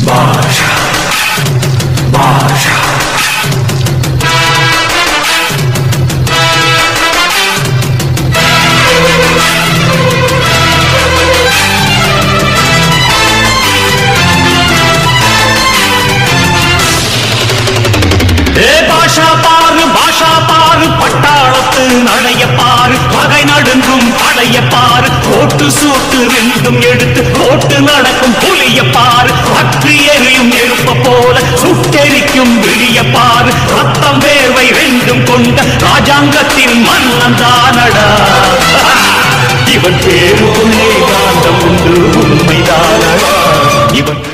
பாஷா பாஷா பட்டாளத்து நடைய பாரு, பகை நடுங்கும் படைய பாரு, கோட்டு சூட்டு ரெண்டும் எடுத்து